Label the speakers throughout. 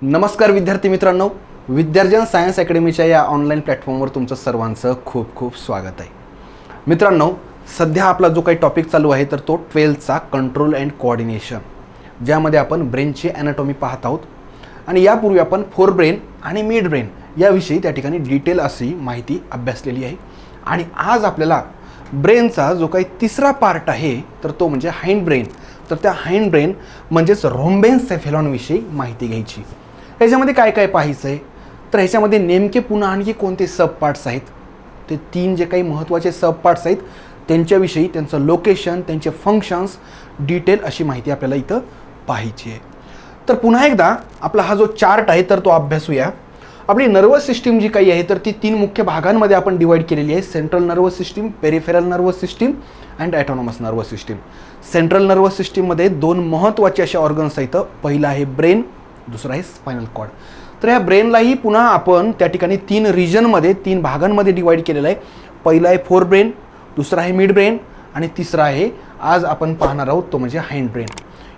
Speaker 1: नमस्कार विद्यार्थी मित्रांनो, विद्यार्जन सायन्स अकॅडमीच्या या ऑनलाईन प्लॅटफॉर्मवर तुमचं सर्वांचं खूप खूप स्वागत आहे. मित्रांनो, सध्या आपला जो काही टॉपिक चालू आहे तर तो 12th कंट्रोल अँड कोऑर्डिनेशन, ज्यामध्ये आपण ब्रेनची ॲनाटॉमी पाहत आहोत. आणि यापूर्वी आपण फोर ब्रेन आणि मिड ब्रेन याविषयी त्या ठिकाणी डिटेल अशी माहिती अभ्यासलेली आहे. आणि आज आपल्याला ब्रेनचा जो काही तिसरा पार्ट आहे तर तो म्हणजे हाइंड ब्रेन. तर त्या हाइंड ब्रेन म्हणजेच रोम्बेनसेफेलॉनविषयी माहिती घ्यायची. ह्याच्यामध्ये काय काय पाहायचं आहे तर ह्याच्यामध्ये नेमके पुन्हा आणखी कोणते सब पार्ट्स आहेत, ते तीन जे काही महत्त्वाचे सब पार्ट्स आहेत त्यांच्याविषयी, त्यांचं लोकेशन, त्यांचे फंक्शन्स, डिटेल अशी माहिती आपल्याला इथं पाहायची आहे. तर पुन्हा एकदा आपला हा जो चार्ट आहे तर तो अभ्यासूया. आपली नर्वस सिस्टीम जी काही आहे तर ती तीन मुख्य भागांमध्ये आपण डिवाइड केलेली आहे: central nervous system, peripheral nervous system and autonomous nervous system. Central nervous सिस्टीममध्ये दोन महत्त्वाचे असे ऑर्गन्स आहेत. पहिला आहे ब्रेन, दुसरा आहे स्पायनल कॉर्ड. तर या ब्रेनलाही पुन्हा आपण त्या ठिकाणी तीन रिजनमध्ये, तीन भागांमध्ये डिवाइड केलेलं आहे. पहिला आहे फोर ब्रेन, दुसरा आहे मिड ब्रेन आणि तिसरा आहे आज आपण पाहणार आहोत तो म्हणजे हाइंड ब्रेन.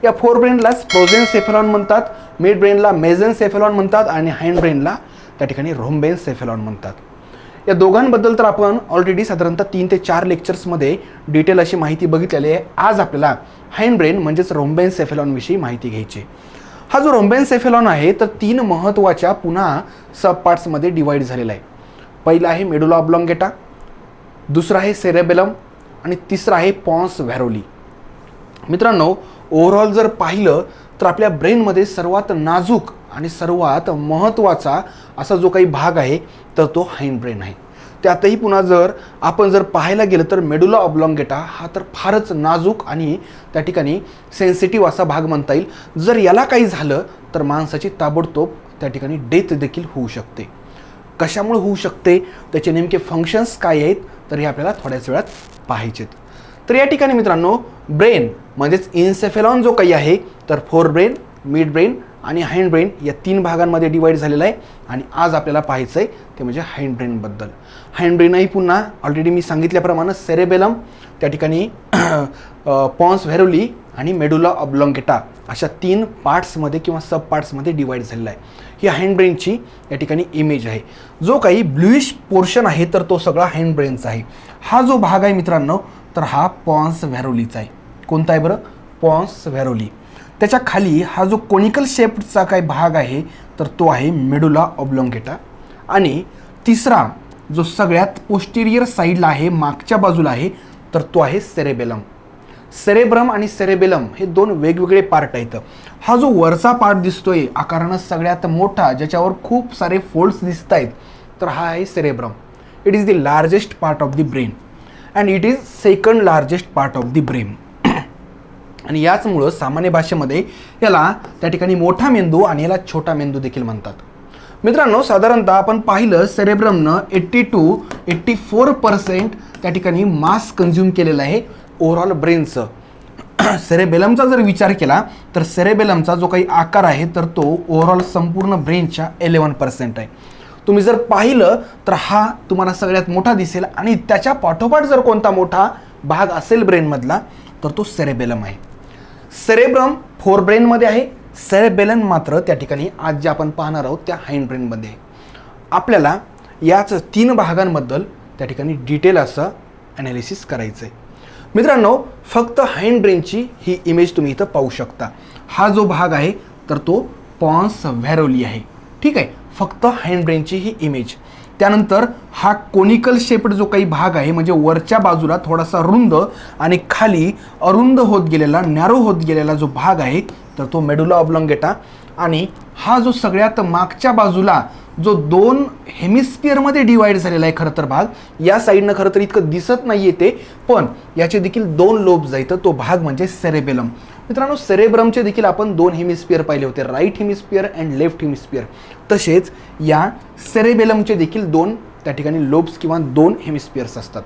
Speaker 1: या फोर ब्रेनलाच प्रोजेन्सेफेलॉन म्हणतात, मिड ब्रेनला मेसेन्सेफेलॉन म्हणतात आणि हाइंड ब्रेनला त्या ठिकाणी रोम्बेनसेफेलॉन म्हणतात. या दोघांबद्दल तर आपण ऑलरेडी साधारणतः 3 ते 4 लेक्चर्समध्ये डिटेल अशी माहिती बघितलेली आहे. आज आपल्याला हाइंड ब्रेन म्हणजेच रोम्बेनसेफेलॉनविषयी माहिती घ्यायची. हा जो रोम्बेनसेफेलॉन आहे तर तीन महत्त्वाच्या पुन्हा सब पार्ट्समध्ये डिवाइड झालेला आहे. पहिला आहे मेडुला ऑब्लॉंगेटा, दुसरा आहे सेरेबेलम आणि तिसरा आहे पॉन्स व्हॅरोली. मित्रांनो, ओव्हरऑल जर पाहिलं तर आपल्या ब्रेनमध्ये सर्वात नाजूक आणि सर्वात महत्त्वाचा असा जो काही भाग आहे तर तो हाइंड ब्रेन आहे. त्यातही पुन्हा जर आपण पाहायला गेलं तर मेडुला ऑब्लॉंगेटा हा तर फारच नाजूक आणि त्या ठिकाणी सेन्सिटिव्ह असा भाग म्हणता येईल. जर याला काही झालं तर माणसाची ताबडतोब त्या ठिकाणी डेथ देखील होऊ शकते. कशामुळे होऊ शकते, त्याचे नेमके फंक्शन्स काय आहेत तर हे आपल्याला थोड्याच वेळात पाहायचेत. तर या ठिकाणी मित्रांनो, ब्रेन म्हणजेच इन्सेफेलॉन जो काही आहे तर फोर ब्रेन, मिड ब्रेन आणि हाइंड ब्रेन या तीन भागांमध्ये डिवाइड झालेला आहे. आणि आज आपल्याला पाहायचं आहे ते म्हणजे हाइंड ब्रेनबद्दल. हाइंड ब्रेनही पुन्हा ऑलरेडी मी सांगितल्याप्रमाणे सेरेबेलम, त्या ठिकाणी पॉन्स व्हॅरोली आणि मेडुला ऑब्लॉंगेटा अशा तीन पार्ट्समध्ये किंवा सब पार्ट्समध्ये डिवाइड झालेला आहे. ही हाइंड ब्रेनची या ठिकाणी इमेज आहे. जो काही ब्लूइश पोर्शन आहे तर तो सगळा हाइंड ब्रेनचा आहे. हा जो भाग आहे मित्रांनो तर हा पॉन्स व्हॅरोलीचा आहे. कोणता आहे बरं? पॉन्स व्हॅरोली. त्याच्या खाली हा जो कोनिकल शेपचा काही भाग आहे तर तो आहे मेडुला ऑब्लॉंगेटा. आणि तिसरा जो सगळ्यात पोस्टेरियर साईडला आहे, मागच्या बाजूला आहे, तर तो आहे सेरेबेलम. सेरेब्रम आणि सेरेबेलम हे दोन वेगवेगळे पार्ट आहेत. हा जो वरचा पार्ट दिसतोय आकारानं सगळ्यात मोठा, ज्याच्यावर खूप सारे फोल्ड्स दिसत आहेत, तर हा आहे cerebrum. It is the largest part of the brain and it is second largest part of the brain. आणि याचमुळं सामान्य भाषेमध्ये याला त्या ठिकाणी मोठा मेंदू आणि याला छोटा मेंदू देखील म्हणतात. मित्रांनो, साधारणतः आपण पाहिलं सेरेब्रमनं 80 to 84% त्या ठिकाणी मास कंझ्युम केलेला आहे ओव्हरऑल ब्रेनचं. सेरेबेलमचा जर विचार केला तर सेरेबेलमचा जो काही आकार आहे तर तो ओव्हरऑल संपूर्ण ब्रेनच्या 11% आहे. तुम्ही जर पाहिलं तर हा तुम्हाला सगळ्यात मोठा दिसेल आणि त्याच्या पाठोपाठ जर कोणता मोठा भाग असेल ब्रेनमधला तर तो सेरेबेलम आहे. सेरेब्रम फोर ब्रेनमध्ये आहे, सेरेबेलम मात्र त्या ठिकाणी आज जे आपण पाहणार आहोत त्या हाइंड ब्रेनमध्ये आहे. आपल्याला याच तीन भागांबद्दल त्या ठिकाणी डिटेल असं ॲनालिसिस करायचं आहे. मित्रांनो, फक्त हाइंड ब्रेनची ही इमेज तुम्ही इथं पाहू शकता. हा जो भाग आहे तर तो पॉन्स व्हॅरोली आहे. ठीक आहे, फक्त हाइंड ब्रेनची ही इमेज. त्यानंतर हा कोनिकल शेप्ड जो काही भाग आहे म्हणजे वरच्या बाजूला थोडासा रुंद आणि खाली अरुंद होत गेलेला, नॅरो होत गेलेला जो भाग आहे तर तो मेडुला ऑब्लॉंगेटा. आणि हा जो सगळ्यात मागच्या बाजूला जो दोन हेमिस्फिअरमध्ये डिवाइड झालेला आहे खरं तर भाग, या साईडनं खरं तर इतकं दिसत नाही आहे ते, पण याचे देखील दोन लोब्स आहेत. तो भाग म्हणजे सेरेबेलम. मित्रांनो, सेरेब्रमचे देखील आपण दोन हेमिस्फिअर पाहिले होते, right hemisphere and left hemisphere. तसेच या सेरेबेलमचे देखील दोन त्या ठिकाणी लोब्स किंवा दोन हेमिस्फिअर्स असतात.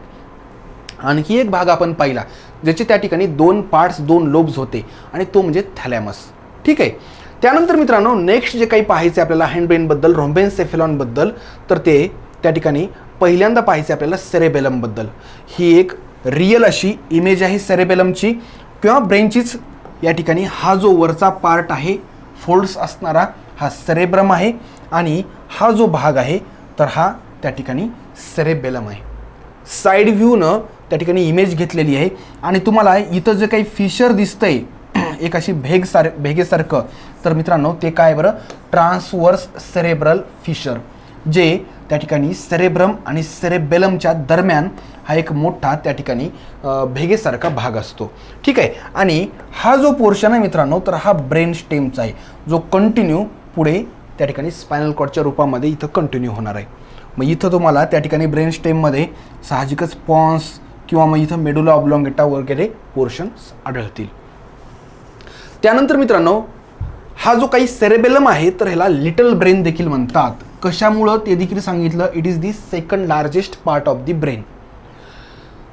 Speaker 1: आणखी एक भाग आपण पाहिला ज्याचे त्या ठिकाणी दोन पार्ट्स, दोन लोब्स होते आणि तो म्हणजे थॅलॅमस. ठीक आहे. त्यानंतर मित्रांनो, नेक्स्ट जे काही पाहायचे आपल्याला हाइंड ब्रेनबद्दल, रोम्बेनसेफेलॉनबद्दल, तर ते त्या ठिकाणी पहिल्यांदा पाहायचे आपल्याला सेरेबेलमबद्दल. ही एक रिअल अशी इमेज आहे सेरेबेलमची किंवा ब्रेनचीच. या ठिकाणी हा जो वरचा पार्ट आहे फोल्ड्स असणारा हा सेरेब्रम आहे आणि हा जो भाग आहे तर हा त्या ठिकाणी सेरेबेलम आहे. साईड व्ह्यूनं त्या ठिकाणी इमेज घेतलेली आहे आणि तुम्हाला इथं जे काही फिशर दिसतंय एक अशी भेगेसारखं, तर मित्रांनो ते काय बरं, ट्रान्सवर्स सेरेब्रल फिशर, जे त्या ठिकाणी सेरेब्रम आणि सेरेबेलमच्या दरम्यान हा एक मोठा त्या ठिकाणी भेगेसारखा भाग असतो. ठीक आहे. आणि हा जो पोर्शन आहे मित्रांनो तर हा ब्रेन स्टेमचा आहे, जो कंटिन्यू पुढे त्या ठिकाणी स्पायनल कॉर्डच्या रूपामध्ये इथं कंटिन्यू होणार आहे. मग इथं तुम्हाला त्या ठिकाणी ब्रेन स्टेममध्ये साहजिकच पॉन्स किंवा मग इथं मेडुला ऑब्लॉंगेटा वगैरे पोर्शन्स आढळतील. त्यानंतर मित्रांनो हा जो काही सेरेबेलम आहे तर ह्याला लिटल ब्रेन देखील म्हणतात. कशामुळं ते देखील सांगितलं. It is the second largest part of the brain,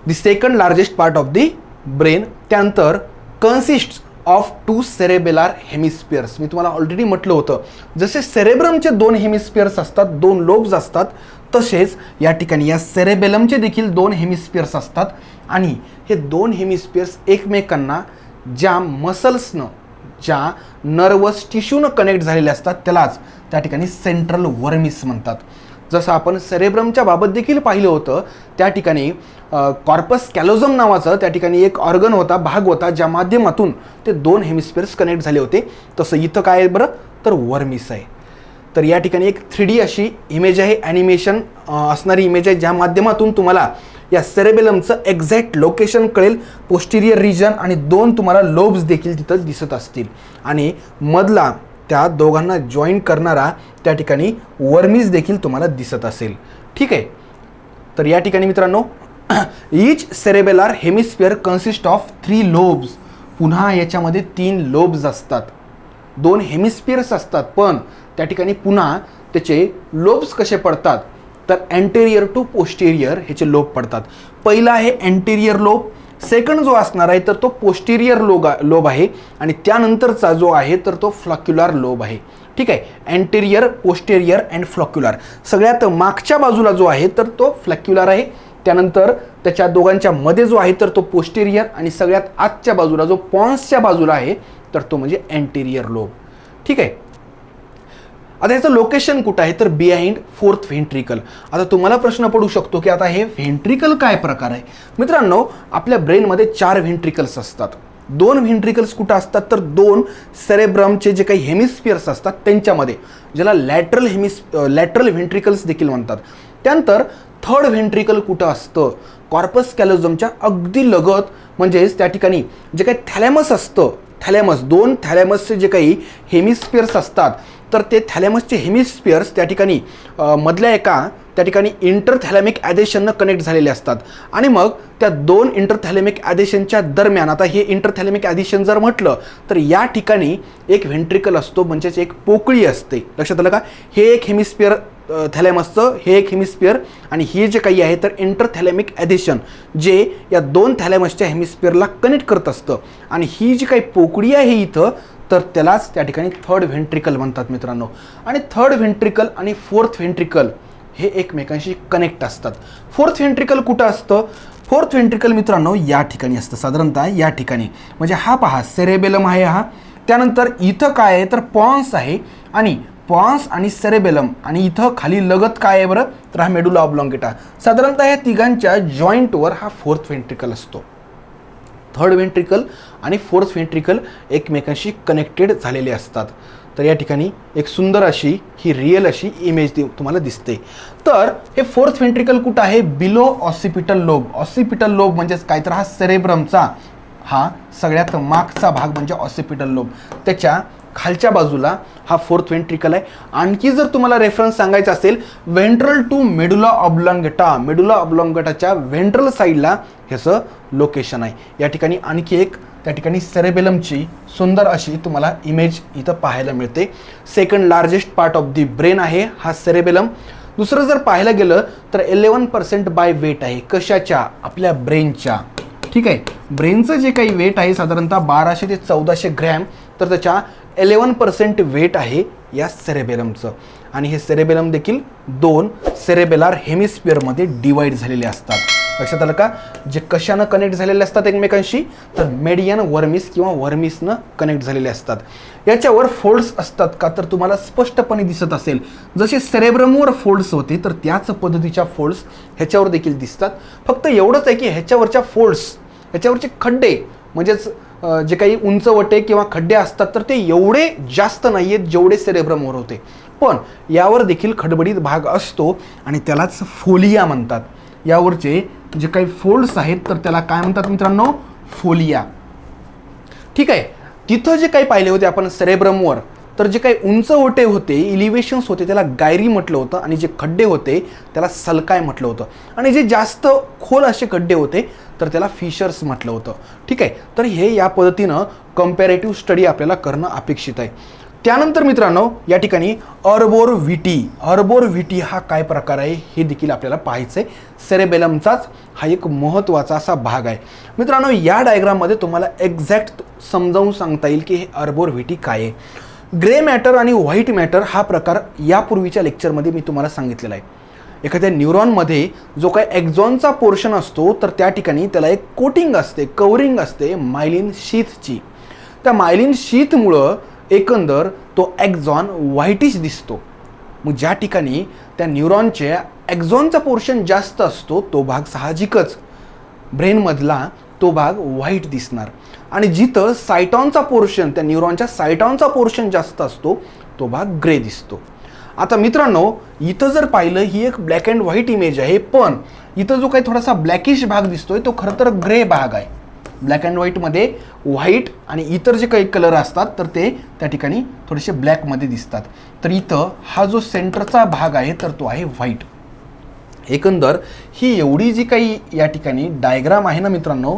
Speaker 1: the second largest part of the brain. त्यानंतर कन्सिस्ट ऑफ 2 सेरेबेलार हेमिस्फिअर्स. मी तुम्हाला ऑलरेडी म्हटलं होतं, जसे सेरेब्रमचे 2 हेमिस्फिअर्स असतात, 2 लोब्स असतात, तसेच या ठिकाणी या सेरेबेलमचे देखील 2 हेमिस्फिअर्स असतात. आणि हे 2 हेमिस्फिअर्स एकमेकांना ज्या मसल्सनं, ज्या नर्वस टिश्यूनं कनेक्ट झालेले असतात त्यालाच त्या ठिकाणी सेंट्रल वर्मिस म्हणतात. जसं आपण सेरेब्रमच्या बाबत देखील पाहिलं होतं, त्या ठिकाणी कॉर्पस कॅलोझम नावाचं त्या ठिकाणी एक ऑर्गन होता, भाग होता, ज्या माध्यमातून ते 2 हेमिस्फिअर्स कनेक्ट झाले होते. तसं इथं काय आहे बरं, तर वर्मिस आहे. तर या ठिकाणी एक 3D अशी इमेज आहे, ॲनिमेशन असणारी इमेज आहे, ज्या माध्यमातून तुम्हाला या सेरेबेलमचं एक्झॅक्ट लोकेशन कळेल. पोस्टिरियर रिजन आणि 2 तुम्हाला लोब्स देखील तिथं दिसत असतील आणि मधला त्या दोघांना जॉईन करणारा त्या ठिकाणी वर्मिस देखील तुम्हाला दिसत असेल. ठीक आहे. तर या ठिकाणी मित्रांनो each cerebellar hemisphere consist of 3 lobes. पुन्हा याच्यामध्ये 3 लोब्स असतात, 2 हेमिस्फिअर्स असतात, पण त्या ठिकाणी पुन्हा त्याचे लोब्स कसे पडतात तर एंटेरियर टू पोस्टेरियर ह्याचे लोब पडतात. पहिला आहे एंटेरियर लोब, सेकंड जो असणार आहे तर तो पोस्टेरियर लोब आहे आणि त्यानंतरचा जो आहे तर तो फ्लॉक्युलर लोब आहे. ठीक आहे. Anterior, posterior and floccular. सगळ्यात मागच्या बाजूला जो आहे तर तो फ्लॅक्युलर आहे, त्यानंतर त्याच्या दोघांच्या मध्ये जो आहे तर तो पोस्टेरियर आणि सगळ्यात आतच्या बाजूला जो पॉन्सच्या बाजूला आहे तर तो म्हणजे एंटेरियर लोब. ठीक आहे. आता याचं लोकेशन कुठं आहे तर बिहाइंड 4th व्हेंट्रिकल. आता तुम्हाला प्रश्न पडू शकतो की आता हे व्हेंट्रिकल काय प्रकार आहे. मित्रांनो आपल्या ब्रेनमध्ये 4 व्हेंट्रिकल्स असतात. 2 व्हेंट्रिकल्स कुठं असतात तर 2 सेरेब्रमचे जे काही हेमिस्फिअर्स असतात त्यांच्यामध्ये, ज्याला लॅटरल व्हेंट्रिकल्स देखील म्हणतात. त्यानंतर 3rd व्हेंट्रिकल कुठं असतं, कॉर्पस कॅलोझमच्या अगदी लगत, म्हणजेच त्या ठिकाणी जे काही थॅलेमस असतं, थॅलेमस 2 थॅलेमसचे जे काही हेमिस्फिअर्स असतात तर ते थॅलेमसचे हेमिस्फिअर्स त्या ठिकाणी मधल्या एका त्या ठिकाणी इंटरथॅलेमिक ॲडेशननं कनेक्ट झालेले असतात आणि मग त्या 2 इंटरथॅलेमिक ॲडेशनच्या दरम्यान, आता हे इंटरथॅलेमिक ॲडिशन जर म्हटलं तर या ठिकाणी एक व्हेंट्रिकल असतो, म्हणजेच एक पोकळी असते. लक्षात आलं का. हे एक हेमिस्फिअर थॅलेमसचं, हे एक हेमिस्फिअर आणि हे जे काही आहे तर इंटरथॅलेमिक ॲडिशन जे या 2 थॅलेमसच्या हेमिस्फिअरला कनेक्ट करत असतं आणि ही जी काही पोकळी आहे इथं तर त्यालाच त्या ठिकाणी 3rd व्हेंट्रिकल म्हणतात मित्रांनो. आणि 3rd व्हेंट्रिकल आणि 4th व्हेंट्रिकल हे एकमेकांशी कनेक्ट असतात. 4th व्हेंट्रिकल कुठं असतं, 4th व्हेंट्रिकल मित्रांनो या ठिकाणी असतं, साधारणतः या ठिकाणी. म्हणजे हा पहा सेरेबेलम आहे हा, त्यानंतर इथं काय आहे तर पॉन्स आहे आणि पॉन्स आणि सेरेबेलम आणि इथं खाली लगत काय आहे बरं तर हा मेडुला ऑब्लॉंगेटा. साधारणतः या तिघांच्या जॉईंटवर हा 4th व्हेंट्रिकल असतो. 3rd व्हेंट्रिकल आणि 4th व्हेंट्रिकल एकमेकांशी कनेक्टेड झालेले असतात. तर या ठिकाणी एक सुंदर अशी ही रिअल अशी इमेज तुम्हाला दिसते. तर हे 4th व्हेंट्रिकल कुठं आहे, below occipital lobe. Occipital lobe म्हणजेच काय तर हा सेरेब्रमचा हा सगळ्यात मागचा भाग म्हणजे ऑसिपिटल लोब, त्याच्या खालच्या बाजूला हा 4th व्हेंट्रिकल आहे. आणखी जर तुम्हाला रेफरन्स सांगायचा असेल, ventral to medulla oblongata, medulla ऑब्लॉंगेटाच्या व्हेंट्रल साईडला ह्याचं लोकेशन आहे. या ठिकाणी आणखी एक त्या ठिकाणी सेरेबेलमची सुंदर अशी तुम्हाला इमेज इथं पाहायला मिळते. Second largest part of the brain आहे हा सेरेबेलम. दुसरं जर पाहायला गेलं तर 11% बाय वेट आहे. कशाच्या, आपल्या ब्रेनच्या. ठीक आहे. ब्रेनचं जे काही वेट आहे साधारणतः 1200 ते 1400 ग्रॅम, तर त्याच्या 11% वेट आहे या सेरेबेलमचं. आणि हे सेरेबेलम देखील 2 सेरेबेलार हेमिस्फिअरमध्ये डिवाइड झालेले असतात. लक्षात आलं का? जे कशानं कनेक्ट झालेले असतात एकमेकांशी, तर मेडियन वर्मिस किंवा वर्मिसनं कनेक्ट झालेले असतात. याच्यावर फोल्ड्स असतात का, तर तुम्हाला स्पष्टपणे दिसत असेल. जसे सेरेब्रमवर फोल्ड्स होते, तर त्याच पद्धतीच्या फोल्ड्स ह्याच्यावर देखील दिसतात. फक्त एवढंच आहे की ह्याच्यावरच्या फोल्ड्स, ह्याच्यावरचे खड्डे म्हणजेच जे काही उंचवटे किंवा खड्डे असतात, तर ते एवढे जास्त नाही आहेत जेवढे सेरेब्रमवर होते. पण यावर देखील खडबडीत भाग असतो आणि त्यालाच फोलिया म्हणतात. यावरचे जे काही फोल्ड्स आहेत तर त्याला काय म्हणतात मित्रांनो? फोलिया. ठीक आहे. तिथं जे काही पाहिले होते आपण सेरेब्रमवर, तर जे काही उंच ओटे होते, इलिव्हेशन्स होते, त्याला गायरी म्हटलं होतं आणि जे खड्डे होते त्याला सलकाय म्हटलं होतं. आणि जे जास्त खोल असे खड्डे होते तर त्याला फिशर्स म्हटलं होतं. ठीक आहे. तर हे या पद्धतीनं कंपॅरेटिव्ह स्टडी आपल्याला करणं अपेक्षित आहे. त्यानंतर मित्रांनो या ठिकाणी अर्बोरव्हिटी हा काय प्रकार आहे हे देखील आपल्याला पाहायचं आहे. सेरेबेलमचाच हा एक महत्त्वाचा असा भाग आहे. मित्रांनो या डायग्राममध्ये तुम्हाला एक्झॅक्ट समजावून सांगता येईल की हे अर्बोरव्हिटी काय आहे. ग्रे मॅटर आणि व्हाईट मॅटर हा प्रकार यापूर्वीच्या लेक्चरमध्ये मी तुम्हाला सांगितलेला आहे. एखाद्या न्यूरॉनमध्ये जो काही एक्झॉनचा पोर्शन असतो तर त्या ठिकाणी त्याला एक कोटिंग असते, कवरिंग असते मायलिन शीथची. त्या मायलिन शीथमुळं एकंदर तो एक्झॉन व्हाईटिश दिसतो. मग ज्या ठिकाणी त्या न्यूरॉनच्या एक्झॉनचा पोर्शन जास्त असतो तो भाग साहजिकच ब्रेनमधला तो भाग व्हाईट दिसणार. आणि जिथं सायटॉनचा पोर्शन, त्या न्यूरॉनच्या सायटॉनचा पोर्शन जास्त असतो तो भाग ग्रे दिसतो. आता मित्रांनो इथं जर पाहिलं ही एक ब्लॅक अँड व्हाईट इमेज आहे, पण इथं जो काही थोडासा ब्लॅकिश भाग दिसतोय तो खरं तर ग्रे भाग आहे. ब्लॅक अँड व्हाईटमध्ये व्हाईट आणि इतर जे काही कलर असतात तर ते त्या ठिकाणी थोडेसे ब्लॅकमध्ये दिसतात. तर इथं हा जो सेंटरचा भाग आहे तर तो आहे व्हाईट. एकंदर ही एवढी जी काही या ठिकाणी डायग्राम आहे ना मित्रांनो,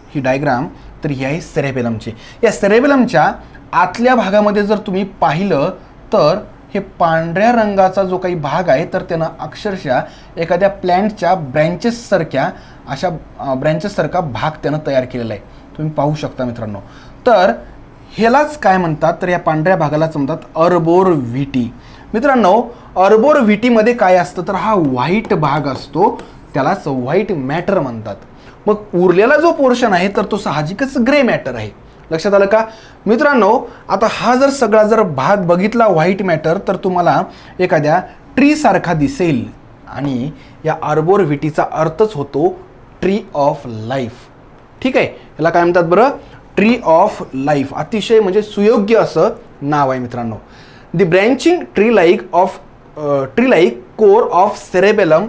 Speaker 1: ही डायग्राम तर ही आहे सेरेबेलमची. या सेरेबेलमच्या आतल्या भागामध्ये जर तुम्ही पाहिलं तर हे पांढऱ्या रंगाचा जो काही भाग आहे तर त्यानं अक्षरशः एखाद्या प्लॅन्टच्या ब्रँचेससारख्या अशा ब्रँचेससारखा भाग त्यानं तयार केलेला आहे. तुम्ही पाहू शकता मित्रांनो. तर ह्यालाच काय म्हणतात, तर या पांढऱ्या भागालाच म्हणतात अर्बोरव्हिटी. मित्रांनो अर्बोरव्हिटीमध्ये काय असतं तर हा व्हाईट भाग असतो, त्यालाच व्हाईट मॅटर म्हणतात. मग उरलेला जो पोर्शन आहे तर तो साहजिकच ग्रे मॅटर आहे. लक्षात आलं का मित्रांनो? आता हा जर सगळा जर भाग बघितला व्हाईट मॅटर तर तुम्हाला एखाद्या ट्री सारखा दिसेल. आणि या अर्बोरव्हिटीचा अर्थच होतो ट्री ऑफ लाईफ. ठीक आहे. याला काय म्हणतात बरं? Tree of life. अतिशय म्हणजे सुयोग्य असं नाव आहे मित्रांनो. The branching tree like core of cerebellum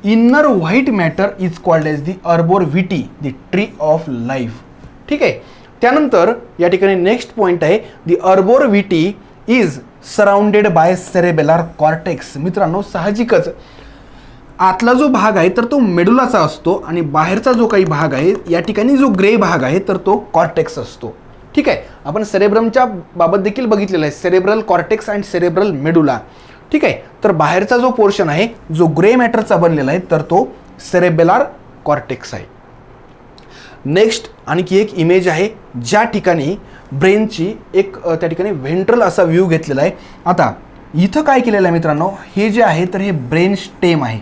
Speaker 1: inner white matter is called as the arbor vitae, the tree of life. ठीक आहे. त्यानंतर या ठिकाणी नेक्स्ट पॉईंट आहे the arbor vitae is surrounded by cerebellar cortex. मित्रांनो साहजिकच आतला जो भाग आहे तर तो मेडुलाचा असतो आणि बाहेरचा जो काही भाग आहे या ठिकाणी जो ग्रे भाग आहे तर तो कॉर्टेक्स असतो. ठीक आहे. आपण सेरेब्रमच्या बाबत देखील बघितलेलं आहे, cerebral cortex and cerebral medulla. ठीक आहे. तर बाहेरचा जो पोर्शन आहे जो ग्रे मॅटरचा बनलेला आहे तर तो सेरेबेलर कॉर्टेक्स आहे. नेक्स्ट आणखी एक इमेज आहे ज्या ठिकाणी ब्रेनची एक त्या ठिकाणी व्हेंट्रल असा व्ह्यू घेतलेला आहे. आता इथं काय केलेलं आहे मित्रांनो, हे जे आहे तर हे ब्रेन स्टेम आहे.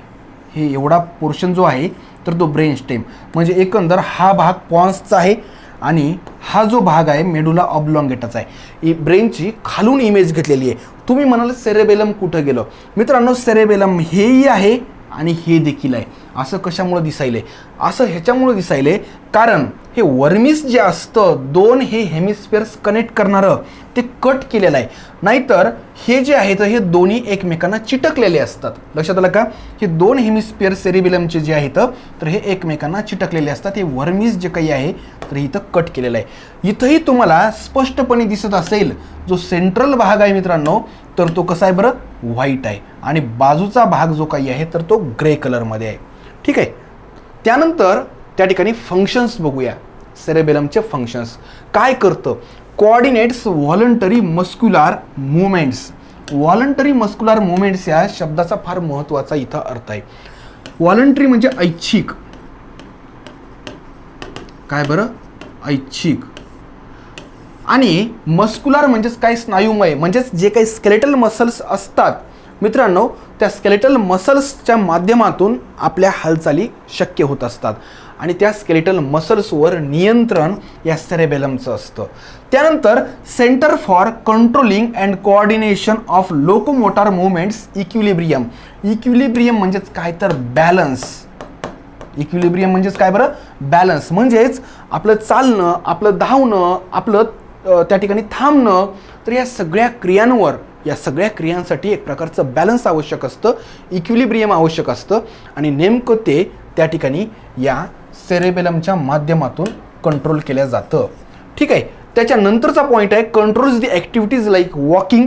Speaker 1: हे एवढा पोर्शन जो आहे तर तो ब्रेन स्टेम म्हणजे एकंदर हा भाग पॉन्सचा आहे आणि हा जो भाग आहे मेडुला ऑब्लॉंगेटाचा आहे. ब्रेनची खालून इमेज घेतलेली आहे. तुम्ही म्हणाल सेरेबेलम कुठं गेलं? मित्रांनो सेरेबेलम हेही आहे आणि हे देखील आहे. असं कशामुळे दिसायले? असं ह्याच्यामुळे दिसायले कारण हे वर्मिस जे असतं दोन हे हेमिस्फिअर्स कनेक्ट करणारं ते कट केलेलं आहे. नाहीतर हे जे आहे तर हे दोन्ही एकमेकांना चिटकलेले असतात. लक्षात आलं का? हे दोन हेमिस्फिअर सेरेबेलमचे जे आहेत तर हे एकमेकांना चिटकलेले असतात. हे वर्मिस जे काही आहे तर इथं कट केलेलं आहे. इथंही तुम्हाला स्पष्टपणे दिसत असेल जो सेंट्रल भाग आहे मित्रांनो तर तो कसा आहे बरं? व्हाईट आहे आणि बाजूचा भाग जो काही आहे तर तो ग्रे कलरमध्ये आहे. ठीक आहे. त्यानंतर त्या ठिकाणी फंक्शन्स बघूया. सेरेबेलमचे फंक्शन्स काय करतं? Coordinates voluntary muscular movements. Voluntary muscular movements या शब्दाचा फार महत्त्वाचा इथं अर्थ आहे. व्हॉलंटरी म्हणजे ऐच्छिक. काय बरं? ऐच्छिक. आणि मस्क्युलर म्हणजेच काय? स्नायुमय. म्हणजेच जे काही स्केलेटल मसल्स असतात मित्रांनो, त्या स्केलेटल मसल्सच्या माध्यमातून आपल्या हालचाली शक्य होत असतात आणि त्या स्केलेटल मसल्सवर नियंत्रण या सेरेबेलमचं असतं. त्यानंतर centre for controlling and coordination of locomotor movements equilibrium. Equilibrium म्हणजेच काय तर बॅलन्स. इक्विलिब्रियम म्हणजेच काय बरं? बॅलन्स. म्हणजेच आपलं चालणं, आपलं धावणं, आपलं त्या ठिकाणी थांबणं. तर या सगळ्या क्रियांसाठी एक प्रकारचं बॅलन्स आवश्यक असतं, इक्विलिब्रियम आवश्यक असतं आणि नेमकं ते त्या ठिकाणी या सेरेबेलमच्या माध्यमातून कंट्रोल केलं जातं. ठीक आहे. त्याच्यानंतरचा पॉईंट आहे controls the activities like walking,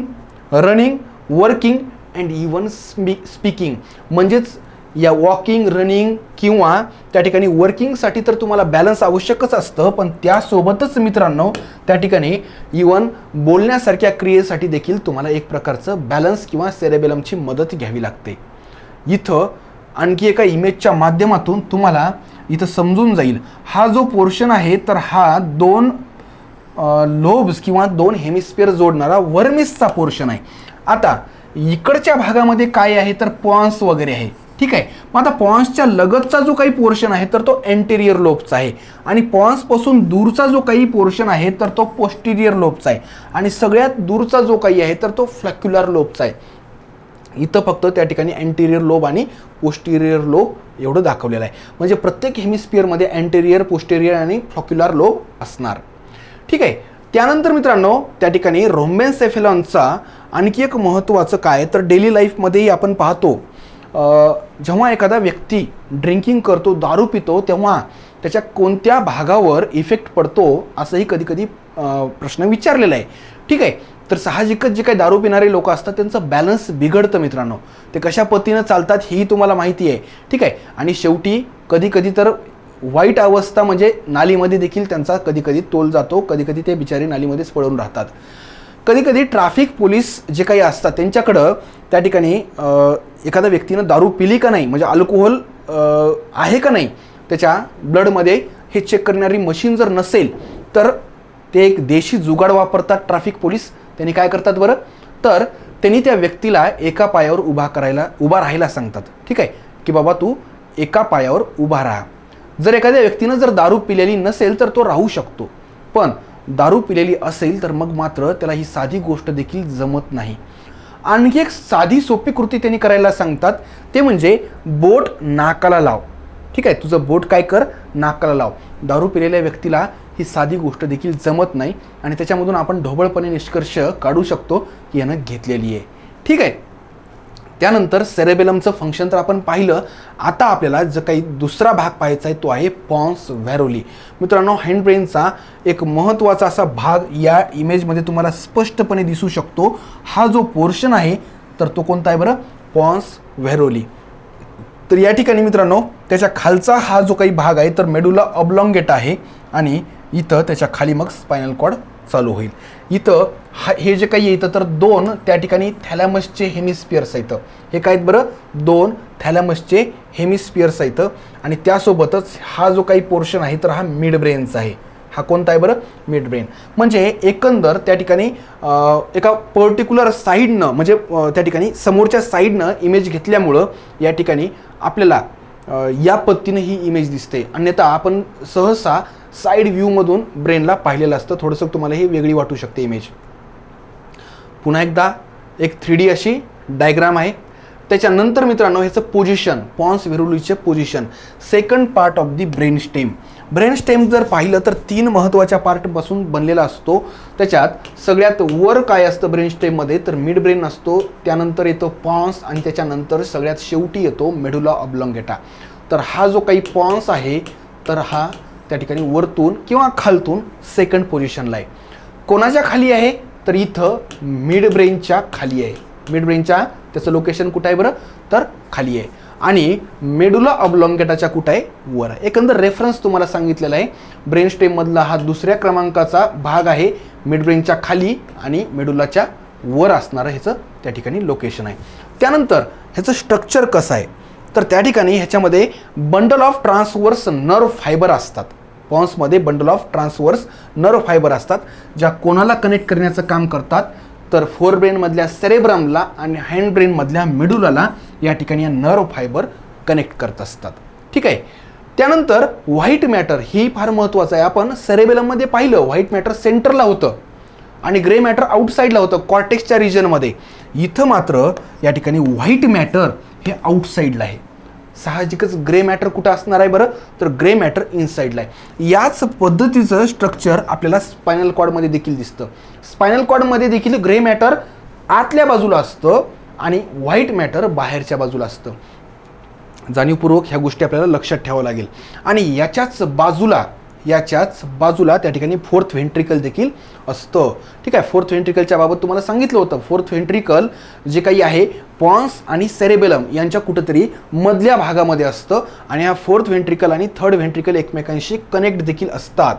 Speaker 1: running, working and even speaking. म्हणजेच या वॉकिंग, रनिंग किंवा त्या ठिकाणी वर्किंगसाठी तर तुम्हाला बॅलन्स आवश्यकच असतं, पण त्यासोबतच मित्रांनो त्या ठिकाणी इवन बोलण्यासारख्या क्रियेसाठी देखील तुम्हाला एक प्रकारचं बॅलन्स किंवा सेरेबेलमची मदत घ्यावी लागते. इथं आणखी एका इमेजच्या माध्यमातून तुम्हाला इथं समजून जाईल. हा जो पोर्शन आहे तर हा 2 लोब्स किंवा 2 हेमिस्फिअर जोडणारा वर्मिसचा पोर्शन आहे. आता इकडच्या भागामध्ये काय आहे तर पॉन्स वगैरे आहे. ठीक आहे. मग आता पॉन्सच्या लगतचा जो काही पोर्शन आहे तर तो एंटेरियर लोबचा आहे आणि पॉन्सपासून दूरचा जो काही पोर्शन आहे तर तो पोस्टिरियर लोबचा आहे आणि सगळ्यात दूरचा जो काही आहे तर तो फ्लॅक्युलर लोबचा आहे. इथं फक्त त्या ठिकाणी एंटेरियर लोब आणि पोस्टिरियर लोब एवढं दाखवलेलं आहे. म्हणजे प्रत्येक हेमिस्फिअरमध्ये एंटेरियर, पोस्टेरियर आणि फ्लॅक्युलर लोब असणार. ठीक आहे. त्यानंतर मित्रांनो त्या ठिकाणी रोम्बेनसेफेलॉनचा आणखी एक महत्त्वाचं काय तर डेली लाईफमध्येही आपण पाहतो जेव्हा एखादा व्यक्ती ड्रिंकिंग करतो, दारू पितो, तेव्हा त्याच्या कोणत्या भागावर इफेक्ट पडतो असंही कधीकधी प्रश्न विचारलेला आहे. ठीक आहे. तर साहजिकच जे काही दारू पिणारे लोक असतात त्यांचं बॅलन्स बिघडतं मित्रांनो. ते कशा पद्धतीनं चालतात हेही तुम्हाला माहिती आहे. ठीक आहे. आणि शेवटी कधीकधी तर वाईट अवस्था म्हणजे नालीमध्ये देखील त्यांचा कधीकधी तोल जातो, कधीकधी ते बिचारी नालीमध्येच पडून राहतात. कधीकधी ट्रॅफिक पोलीस जे काही असतात त्यांच्याकडं त्या ठिकाणी एखाद्या व्यक्तीनं दारू पिली का नाही, म्हणजे अल्कोहोल आहे का नाही त्याच्या ब्लडमध्ये हे चेक करणारी मशीन जर नसेल तर ते एक देशी जुगाड वापरतात ट्रॅफिक पोलीस. त्यांनी काय करतात बरं तर त्यांनी त्या व्यक्तीला एका पायावर उभा राहायला सांगतात. ठीक आहे. की बाबा तू एका पायावर उभा राहा. जर एखाद्या व्यक्तीनं जर दारू पिलेली नसेल तर तो राहू शकतो, पण दारू पिलेली असेल तर मग मात्र त्याला ही साधी गोष्ट देखील जमत नाही. आणखी एक साधी सोपी कृती त्यांनी करायला सांगतात ते म्हणजे बोट नाकाला लाव. ठीक आहे. तुझं बोट काय कर, नाकाला लाव. दारू पिलेल्या व्यक्तीला ही साधी गोष्ट देखील जमत नाही आणि त्याच्यामधून आपण ढोबळपणे निष्कर्ष काढू शकतो की यानं घेतलेली आहे. ठीक आहे. त्यानंतर सेरेबेलमचं फंक्शन तर आपण पाहिलं. आता आपल्याला जो काही दुसरा भाग पाहायचा आहे तो आहे पॉन्स व्हेरोली. मित्रांनो, हँड ब्रेनचा एक महत्त्वाचा असा भाग या इमेजमध्ये तुम्हाला स्पष्टपणे दिसू शकतो. हा जो पोर्शन आहे तर तो कोणता आहे बरं? पॉन्स व्हेरोली. तर या ठिकाणी मित्रांनो त्याच्या खालचा हा जो काही भाग आहे तर मेडुला ऑब्लॉंगेटा आहे आणि इथं त्याच्या खाली मग स्पायनल कॉर्ड चालू होईल. इथं हे जे काही येतं तर 2 त्या ठिकाणी थॅलॅमसचे हेमिस्फिअर्स आहेत. हे काय आहेत बरं? 2 थॅलॅमसचे हेमिस्फिअर्स आहेत आणि त्यासोबतच हा जो काही पोर्शन आहे तर हा मिड ब्रेनचा आहे. हा कोणता आहे बरं? Mid brain. म्हणजे एकंदर त्या ठिकाणी एका पर्टिक्युलर साईडनं म्हणजे त्या ठिकाणी समोरच्या साईडनं इमेज घेतल्यामुळं या ठिकाणी आपल्याला या पद्धतीने ही इमेज दिसते. अन्यथा आपण सहसा साईड व्ह्यूमधून ब्रेनला पाहिलेलं असतं. थोडंसं तुम्हाला ही वेगळी वाटू शकते इमेज. पुन्हा एकदा एक 3D अशी डायग्राम आहे. त्याच्यानंतर मित्रांनो ह्याचं पोझिशन, पॉन्स व्हेरोलीचे position, second part of the brain stem. Brain stem जर पाहिलं तर 3 महत्त्वाच्या पार्टपासून बनलेला असतो. त्याच्यात सगळ्यात वर काय असतं ब्रेन स्टेममध्ये तर मिड ब्रेन असतो, त्यानंतर येतो पॉन्स आणि त्याच्यानंतर सगळ्यात शेवटी येतो मेडुला ऑब्लॉंगेटा. तर हा जो काही पॉन्स आहे तर हा त्या ठिकाणी वरतून किंवा खालतून सेकंड पोझिशनला आहे. कोणाच्या खाली आहे तर इथं मिड ब्रेनच्या खाली आहे. मिड ब्रेनच्या त्याचं लोकेशन कुठं आहे बरं तर खाली आहे आणि मेडुला ऑब्लॉंगेटाच्या कुठं आहे? वर आहे. एकंदर रेफरन्स तुम्हाला सांगितलेला आहे. ब्रेन स्टेममधला हा 2ऱ्या क्रमांकाचा भाग आहे. मिड ब्रेनच्या खाली आणि मेडुलाच्या वर असणारं ह्याचं त्या ठिकाणी लोकेशन आहे. त्यानंतर ह्याचं स्ट्रक्चर कसं आहे तर त्या ठिकाणी ह्याच्यामध्ये bundle of transverse nerve fiber असतात. पॉन्समध्ये bundle of transverse nerve fiber असतात ज्या कोणाला कनेक्ट करण्याचं काम करतात तर फोर ब्रेनमधल्या सेरेब्रमला आणि हँड ब्रेनमधल्या मेडुलाला या ठिकाणी या नर्व फायबर कनेक्ट करत असतात. ठीक आहे. त्यानंतर व्हाईट मॅटर ही फार महत्त्वाचं आहे. आपण सेरेबेलममध्ये पाहिलं व्हाईट मॅटर सेंटरला होतं आणि ग्रे मॅटर आउटसाईडला होतं कॉर्टेक्सच्या रिजनमध्ये. इथं मात्र या ठिकाणी व्हाईट मॅटर हे आउटसाईडला आहे. साहजिकच ग्रे मॅटर कुठं असणार आहे बरं, तर ग्रे मॅटर इनसाईडला आहे. याच पद्धतीचं स्ट्रक्चर आपल्याला स्पायनल कॉर्डमध्ये देखील दिसतं. स्पायनल कॉर्डमध्ये देखील ग्रे मॅटर आतल्या बाजूला असतं आणि व्हाईट मॅटर बाहेरच्या बाजूला असतं. जाणीवपूर्वक ह्या गोष्टी आपल्याला लक्षात ठेवावं लागेल. आणि याच्याच बाजूला त्या ठिकाणी फोर्थ व्हेंट्रिकल देखील असतं. ठीक आहे. फोर्थ व्हेंट्रिकलच्या बाबत तुम्हाला सांगितलं होतं. फोर्थ व्हेंट्रिकल जे काही आहे पॉन्स आणि सेरेबेलम यांच्या कुठंतरी मधल्या भागामध्ये असतं आणि हा फोर्थ व्हेंट्रिकल आणि थर्ड व्हेंट्रिकल एकमेकांशी कनेक्ट देखील असतात.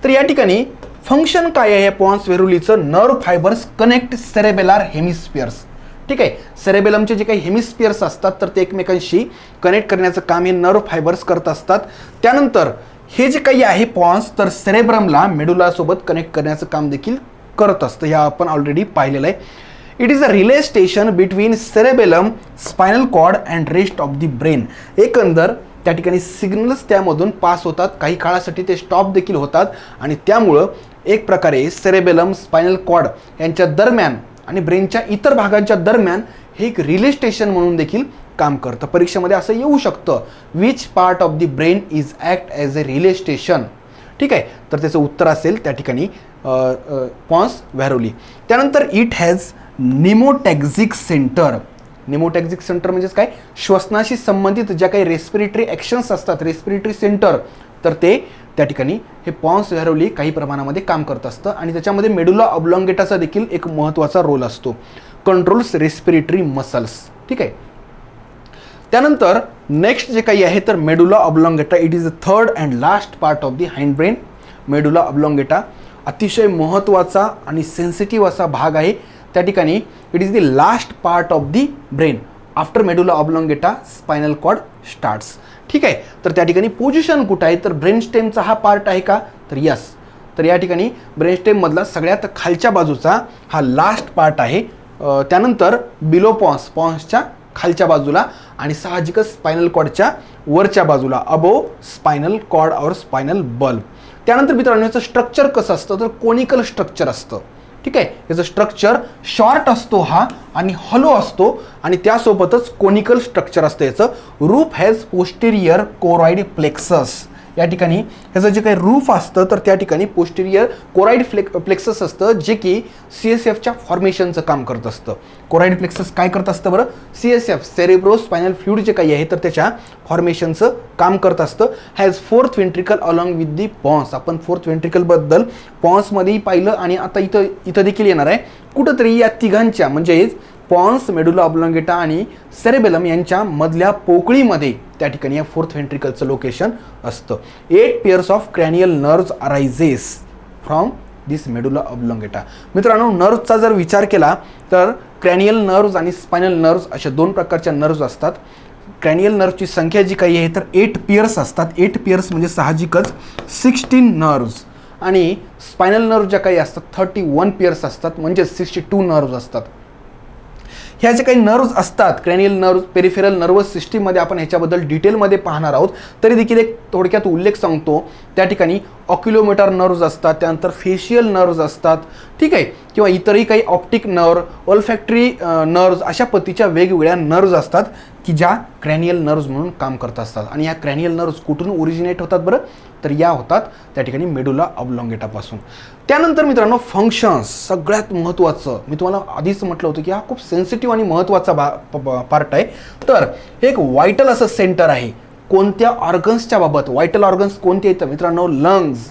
Speaker 1: तर या ठिकाणी फंक्शन काय आहे पॉन्स व्हेरुलीचं? Nerve fibers connect cerebellar hemispheres. ठीक आहे. सेरेबेलमचे जे काही हेमिस्फिअर्स असतात तर ते एकमेकांशी कनेक्ट करण्याचं काम हे नर्व फायबर्स करत असतात. त्यानंतर हे जे काही आहे पॉन्स तर सेरेब्रमला मेडुलासोबत कनेक्ट करण्याचं काम देखील करत असतं. हे आपण ऑलरेडी पाहिलेलं आहे. It is a relay station between cerebellum, spinal cord and rest of the brain. एकंदर त्या ठिकाणी सिग्नल्स त्यामधून पास होतात. काही काळासाठी ते स्टॉप देखील होतात आणि त्यामुळं एक प्रकारे सेरेबेलम, स्पायनल कॉर्ड यांच्या दरम्यान आणि ब्रेनच्या इतर भागांच्या दरम्यान हे एक रिले स्टेशन म्हणून देखील काम करतं. परीक्षेमध्ये असं येऊ शकतं, which part of the brain is act as a relay station. ठीक आहे. तर त्याचं उत्तर असेल त्या ठिकाणी पॉन्स व्हेरुली. त्यानंतर इट हॅज निमोटॅक्झिक सेंटर. निमोटॅक्झिक सेंटर म्हणजेच काय? श्वसनाशी संबंधित ज्या काही रेस्पिरेटरी ॲक्शन्स असतात, रेस्पिरेटरी सेंटर, तर ते त्या ठिकाणी हे पॉन्स व्हेरुली काही प्रमाणामध्ये काम करत असतं आणि त्याच्यामध्ये मेडुला ऑब्लॉंगेटाचा देखील एक महत्त्वाचा रोल असतो. Controls respiratory muscles. ठीक आहे. त्यानंतर नेक्स्ट जे काही आहे तर medulla oblongata. It is the third and last part of the hind brain. Medulla oblongata अतिशय महत्त्वाचा आणि सेन्सिटिव्ह असा भाग आहे. त्या ठिकाणी it is the last part of the brain. After medulla oblongata spinal cord starts. ठीक आहे. तर त्या ठिकाणी पोझिशन कुठं आहे तर ब्रेन स्टेमचा हा पार्ट आहे का तर यस. तर या ठिकाणी ब्रेन स्टेममधला सगळ्यात खालच्या बाजूचा हा लास्ट पार्ट आहे. त्यानंतर बिलो पॉन्सच्या खालच्या बाजूला आणि साहजिकच स्पायनल कॉर्डच्या वरच्या बाजूला अबो स्पायनल कॉर्ड और स्पायनल बल्ब. त्यानंतर मित्रांनो याचं स्ट्रक्चर कसं असतं तर कोनिकल स्ट्रक्चर असतं. ठीक आहे. याचं स्ट्रक्चर शॉर्ट असतो हा आणि हॉलो असतो आणि त्यासोबतच कोनिकल स्ट्रक्चर असतं. याचं roof has posterior choroid plexus. या ठिकाणी ह्याचं जे काही रूफ असतं तर त्या ठिकाणी पोस्टेरियर कोराइड प्लेक्सस असतं जे की CSFच्या फॉर्मेशनचं काम करत असतं. कोराइड प्लेक्सस काय करत असतं बरं? CSF सेरेब्रो स्पायनल फ्लुइड जे काही आहे तर त्याच्या फॉर्मेशनचं काम करत असतं. Has fourth ventricle along with the pons. आपण फोर्थ व्हेंट्रिकलबद्दल पॉन्समध्येही पाहिलं आणि आता इथं देखील येणार आहे. कुठंतरी या तिघांच्या म्हणजेच पॉन्स, मेडुला ऑब्लॉंगेटा आणि सेरेबेलम यांच्या मधल्या पोकळीमध्ये त्या ठिकाणी या फोर्थ व्हेंट्रिकलचं लोकेशन असतं. 8 pairs of cranial nerves arises from this medulla oblongata. मित्रांनो नर्व्सचा जर विचार केला तर क्रॅनियल नर्व्स आणि स्पायनल नर्व्स अशा दोन प्रकारच्या नर्व्स असतात. क्रॅनियल नर्व्सची संख्या जी काही आहे तर 8 पेअर्स असतात. 8 पेअर्स म्हणजे साहजिकच 16 नर्व्स आणि स्पायनल नर्व्स ज्या काही असतात 31 पेअर्स असतात म्हणजे 62 नर्व्स असतात. ह्या जे काही नर्व्स असतात क्रॅनियल नर्व्स पेरिफेरल नर्वस सिस्टीममध्ये आपण ह्याच्याबद्दल डिटेलमध्ये पाहणार आहोत. तरी देखील एक थोडक्यात उल्लेख सांगतो. त्या ठिकाणी ऑक्युलोमोटर नर्व्स असतात, त्यानंतर फेशियल नर्व्स असतात. ठीक आहे. किंवा इतरही काही ऑप्टिक नर्व, ओल्फॅक्टरी नर्व्स अशा पद्धतीच्या वेगवेगळ्या नर्व्स असतात की ज्या क्रॅनियल नर्व्स म्हणून काम करत असतात. आणि ह्या क्रॅनियल नर्व्स कुठून ओरिजिनेट होतात बरं तर या होतात त्या ठिकाणी मेडुला ऑब्लॉंगेटापासून. त्यानंतर मित्रांनो फंक्शन्स सगळ्यात महत्त्वाचं मी तुम्हाला आधीच म्हटलं होतं की हा खूप सेन्सिटिव्ह आणि महत्त्वाचा पार्ट आहे. तर एक व्हायटल असं सेंटर आहे कोणत्या ऑर्गन्सच्या बाबत. व्हायटल ऑर्गन्स कोणते येतं मित्रांनो? लंग्स,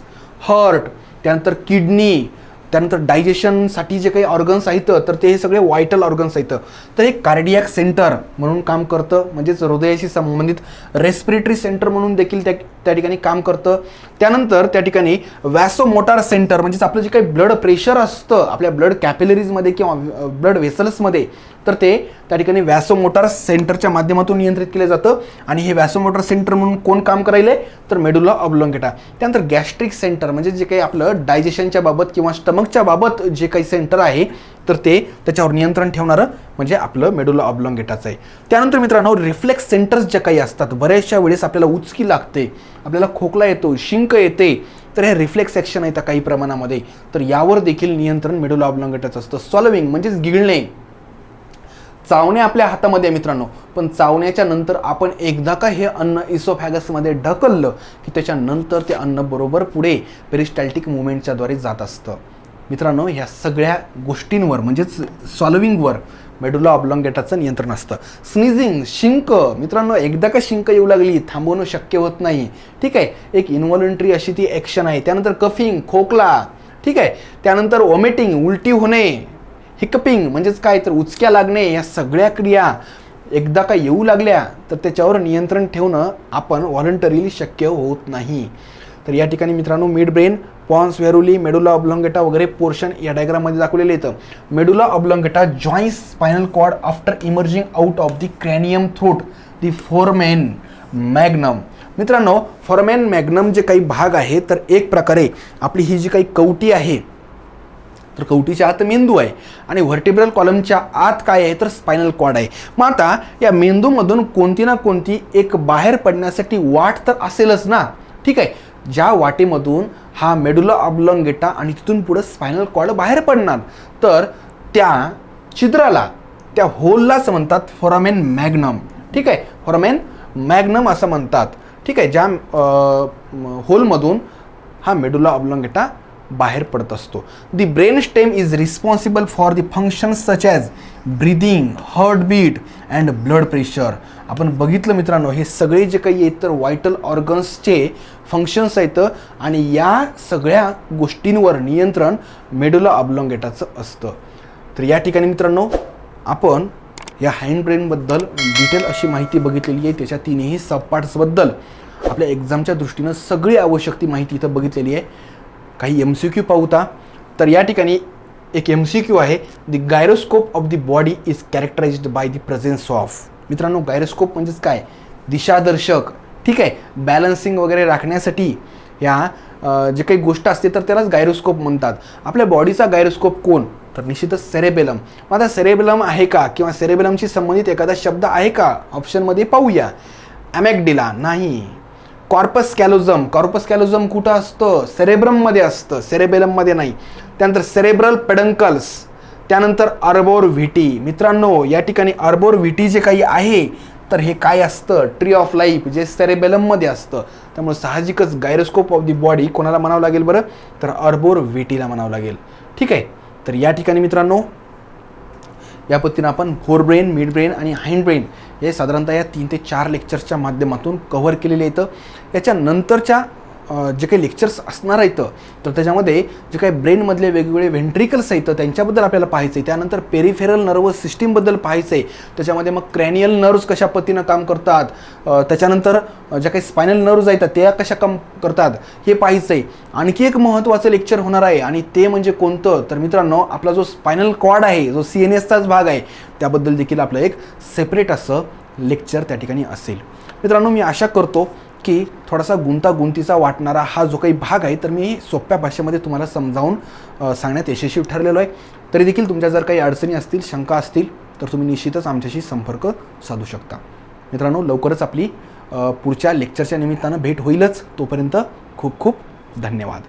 Speaker 1: हार्ट, त्यानंतर किडनी, त्यानंतर डायजेशनसाठी जे काही ऑर्गन्स आहेत तर ते हे सगळे व्हायटल ऑर्गन्स आहेत. तर हे कार्डियाक सेंटर म्हणून काम करतं म्हणजेच हृदयाशी संबंधित रेस्पिरेटरी सेंटर म्हणून देखील त्या ठिकाणी काम करतं. त्यानंतर त्या ठिकाणी वॅसोमोटार सेंटर म्हणजेच आपलं जे काही ब्लड प्रेशर असतं आपल्या ब्लड कॅपिलरीजमध्ये किंवा ब्लड व्हेसल्समध्ये तर ते त्या ठिकाणी वॅसोमोटार सेंटरच्या माध्यमातून नियंत्रित केलं जातं. आणि हे वॅसोमोटार सेंटर म्हणून कोण काम करायलंय तर मेडुला ऑब्लॉंगेटा. त्यानंतर गॅस्ट्रिक सेंटर म्हणजे जे काही आपलं डायजेशनच्या बाबत किंवा स्टमक स्टमकच्या बाबत जे काही सेंटर आहे तर ते त्याच्यावर नियंत्रण ठेवणारं म्हणजे आपलं मेडुला ऑब्लॉंगेटाचं आहे. त्यानंतर मित्रांनो रिफ्लेक्स सेंटर्स जे काही असतात, बऱ्याचशा वेळेस आपल्याला उचकी लागते, आपल्याला खोकला येतो, शिंक येते, तर हे रिफ्लेक्स ॲक्शन येतं काही प्रमाणामध्ये, तर यावर देखील नियंत्रण मेडुला ऑब्लॉंगेटाचं असतं. स्वॉलोविंग म्हणजेच गिळणे, चावणे आपल्या हातामध्ये आहे मित्रांनो, पण चावण्याच्या नंतर आपण एकदा का हे अन्न इसोफॅगसमध्ये ढकललं की त्याच्यानंतर ते अन्न बरोबर पुढे पेरिस्टॅल्टिक मुवमेंटच्या द्वारे जात असतं. मित्रांनो ह्या सगळ्या गोष्टींवर म्हणजेच स्वॉलोविंगवर मेडुला ऑब्लॉंगेटाचं नियंत्रण असतं. स्नीझिंग, शिंक, मित्रांनो एकदा का शिंक येऊ लागली थांबवणं शक्य होत नाही, ठीक आहे, एक इन्व्हॉलंटरी अशी ती ॲक्शन आहे. त्यानंतर कफिंग, खोकला, ठीक आहे, त्यानंतर वॉमिटिंग, उलटी होणे, हिकपिंग म्हणजेच काय तर उचक्या लागणे, या सगळ्या क्रिया एकदा का येऊ लागल्या तर त्याच्यावर नियंत्रण ठेवणं आपण व्हॉलंटरीली शक्य होत नाही. तर या ठिकाणी मित्रांनो mid brain, pons varolii, medulla oblongata वगैरे पोर्शन या डायग्राममध्ये दाखवलेले येतं. Medulla oblongata joins spinal cord after emerging out of the cranium through the foramen magnum. मित्रांनो फोरमेन मॅग्नम जे काही भाग आहे तर एक प्रकारे आपली ही जी काही कवटी आहे तर कवटीच्या आत मेंदू आहे आणि व्हर्टिब्रल कॉलमच्या आत काय आहे तर स्पायनल कॉर्ड आहे. मग आता या मेंदूमधून कोणती ना कोणती एक बाहेर पडण्यासाठी वाट तर असेलच ना, ठीक आहे, ज्या वाटेमधून हा मेडुला ऑब्लॉंगेटा आणि तिथून पुढे स्पायनल कॉर्ड बाहेर पडणार तर त्या छिद्राला, त्या होललाच म्हणतात फोरामेन मॅग्नम, ठीक आहे, फोरामेन मॅग्नम असं म्हणतात, ठीक आहे, ज्या होलमधून हा मेडुला ऑब्लॉंगेटा बाहेर पडत असतो. दी brain stem is responsible for the functions such as breathing, heartbeat and blood pressure. आपण बघितलं मित्रांनो हे सगळे जे काही आहेत तर व्हायटल ऑर्गन्सचे फंक्शन्स आहेत आणि या सगळ्या गोष्टींवर नियंत्रण मेडुला ऑब्लॉंगेटाचं असतं. तर या ठिकाणी मित्रांनो आपण या हाइंड ब्रेनबद्दल डिटेल अशी माहिती बघितलेली आहे. त्याच्या तिन्ही सबपार्ट्सबद्दल आपल्या एक्झामच्या दृष्टीनं सगळी आवश्यक ती माहिती इथं बघितलेली आहे. काही MCQ पाहूता. तर या ठिकाणी एक MCQ आहे, the gyroscope of the body is कॅरेक्टराइज्ड by the presence of. मित्रांनो गायरोस्कोप म्हणजेच काय, दिशादर्शक, ठीक आहे, बॅलन्सिंग वगैरे राखण्यासाठी या जे काही गोष्ट असते तर त्यालाच गायरोस्कोप म्हणतात. आपल्या बॉडीचा गायरोस्कोप कोण तर निश्चितच सेरेबेलम. मग आता सेरेबेलम आहे का किंवा सेरेबेलमशी संबंधित एखादा शब्द आहे का ऑप्शनमध्ये पाहूया. ॲमेग्डिला नाही. कॉर्पस कॅलोझम, कॉर्पस कॅलोझम कुठं असतं सेरेब्रममध्ये असतं, सेरेबेलममध्ये नाही. त्यानंतर सेरेब्रल पेडंकल्स, त्यानंतर आर्बोर व्हिटी. मित्रांनो या ठिकाणी आर्बोर व्हिटी जे काही आहे तर हे काय असतं ट्री ऑफ लाईफ जे सेरेबेलममध्ये असतं. त्यामुळे साहजिकच गायरोस्कोप ऑफ दी बॉडी कोणाला म्हणावं लागेल बरं तर आर्बोर व्हिटीला म्हणावं लागेल, ठीक आहे. तर या ठिकाणी मित्रांनो या पद्धतीनं आपण फोर ब्रेन, मिड ब्रेन आणि हाइंड ब्रेन हे साधारणतः या 3 ते 4 लेक्चर्सच्या माध्यमातून कव्हर केलेले येतं. याच्यानंतरच्या जे काही लेक्चर्स असणार आहेत तर त्याच्यामध्ये जे काही ब्रेनमधले वेगवेगळे व्हेंट्रिकल्स आहेत त्यांच्याबद्दल आपल्याला पाहायचं आहे. त्यानंतर पेरिफेरल नर्वस सिस्टीमबद्दल पाहायचं आहे. त्याच्यामध्ये मग क्रॅनियल नर्व्स कशा पद्धतीनं काम करतात, त्याच्यानंतर ज्या काही स्पायनल नर्व्स आहेत त्या कशा काम करतात हे पाहायचं आहे. आणखी एक महत्त्वाचं लेक्चर होणार आहे आणि ते म्हणजे कोणतं तर मित्रांनो आपला जो स्पायनल कॉर्ड आहे, जो CNSचाच भाग आहे, त्याबद्दल देखील आपलं एक सेपरेट असं लेक्चर त्या ठिकाणी असेल. मित्रांनो मी आशा करतो की थोडासा गुंतागुंतीचा वाटणारा हा जो काही भाग आहे तर मी सोप्या भाषेमध्ये तुम्हाला समजावून सांगण्यात यशस्वी ठरलेलो आहे. तरी देखील तुमच्या जर काही अडचणी असतील, शंका असतील तर तुम्ही निश्चितच आमच्याशी संपर्क साधू शकता. मित्रांनो लवकरच आपली पुढच्या लेक्चरच्या निमित्तानं भेट होईलच. तोपर्यंत खूप खूप धन्यवाद.